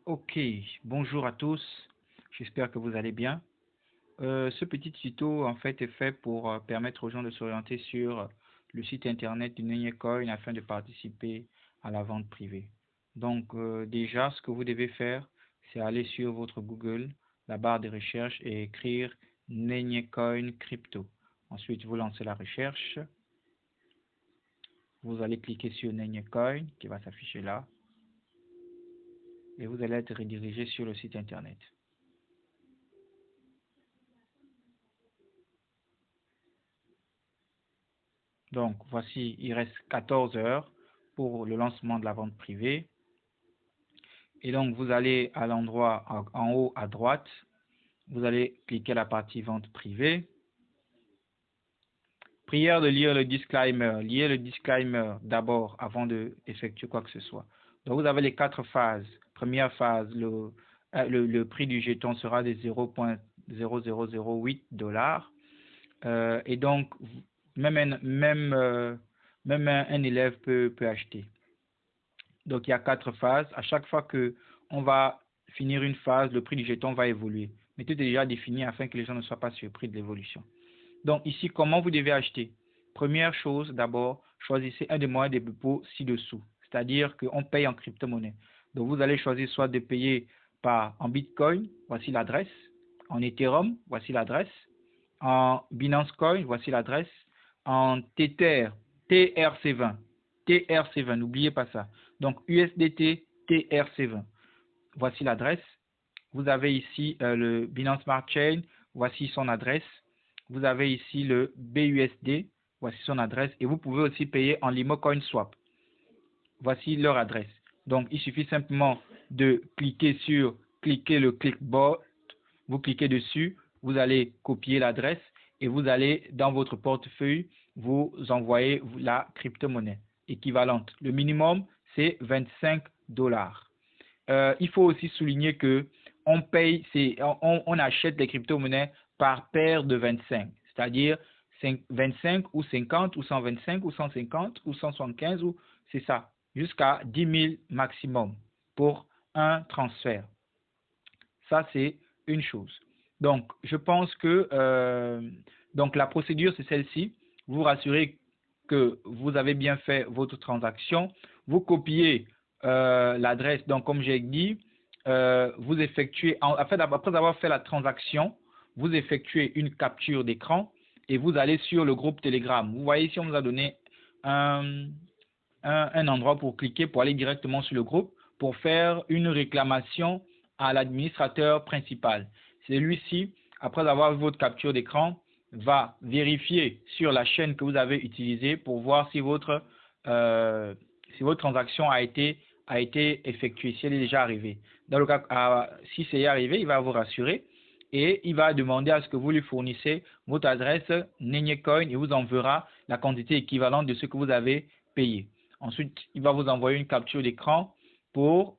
Ok, bonjour à tous, j'espère que vous allez bien. Ce petit tuto en fait est fait pour permettre aux gens de s'orienter sur le site internet du Nenyecoin afin de participer à la vente privée. Donc déjà, ce que vous devez faire, c'est aller sur votre Google, la barre de recherche et écrire Nenyecoin Crypto. Ensuite, vous lancez la recherche, vous allez cliquer sur Nenyecoin qui va s'afficher là et vous allez être redirigé sur le site internet. Donc, voici, il reste 14 heures pour le lancement de la vente privée. Et donc, vous allez à l'endroit en haut à droite, vous allez cliquer la partie vente privée. Prière de lire le disclaimer. Liez le disclaimer d'abord avant d'effectuer quoi que ce soit. Donc, vous avez les 4 phases. Première phase, le prix du jeton sera de 0,0008 $. Et donc, même un élève peut acheter. Donc, il y a 4 phases. À chaque fois que on va finir une phase, le prix du jeton va évoluer. Mais tout est déjà défini afin que les gens ne soient pas surpris de l'évolution. Donc, ici, comment vous devez acheter? Première chose, d'abord, choisissez un des moyens de dépôt ci-dessous. C'est-à-dire qu'on paye en crypto-monnaie. Donc, vous allez choisir soit de payer en Bitcoin, voici l'adresse. En Ethereum, voici l'adresse. En Binance Coin, voici l'adresse. En Tether, TRC20. TRC20, n'oubliez pas ça. Donc, USDT, TRC20. Voici l'adresse. Vous avez ici le Binance Smart Chain, voici son adresse. Vous avez ici le BUSD, voici son adresse. Et vous pouvez aussi payer en Limo Coin Swap. Voici leur adresse. Donc, il suffit simplement de cliquer le clickbot. Vous cliquez dessus, vous allez copier l'adresse et vous allez dans votre portefeuille, vous envoyer la crypto-monnaie équivalente. Le minimum, c'est 25 $. Il faut aussi souligner que on achète les crypto-monnaies par paire de 25, c'est-à-dire 25 ou 50 ou 125 ou 150 ou 175 ou c'est ça, jusqu'à 10 000 maximum pour un transfert. Ça, c'est une chose. Donc, je pense que donc la procédure, c'est celle-ci. Vous rassurez que vous avez bien fait votre transaction. Vous copiez l'adresse. Donc, comme j'ai dit, vous effectuez, après avoir fait la transaction, vous effectuez une capture d'écran et vous allez sur le groupe Telegram. Vous voyez ici, on nous a donné un endroit pour cliquer, pour aller directement sur le groupe, pour faire une réclamation à l'administrateur principal. Celui-ci, après avoir vu votre capture d'écran, va vérifier sur la chaîne que vous avez utilisée pour voir si votre transaction a été effectuée, si elle est déjà arrivée. Dans le cas, si c'est arrivé, il va vous rassurer et il va demander à ce que vous lui fournissez votre adresse Nenyecoin et vous enverra la quantité équivalente de ce que vous avez payé. Ensuite, il va vous envoyer une capture d'écran pour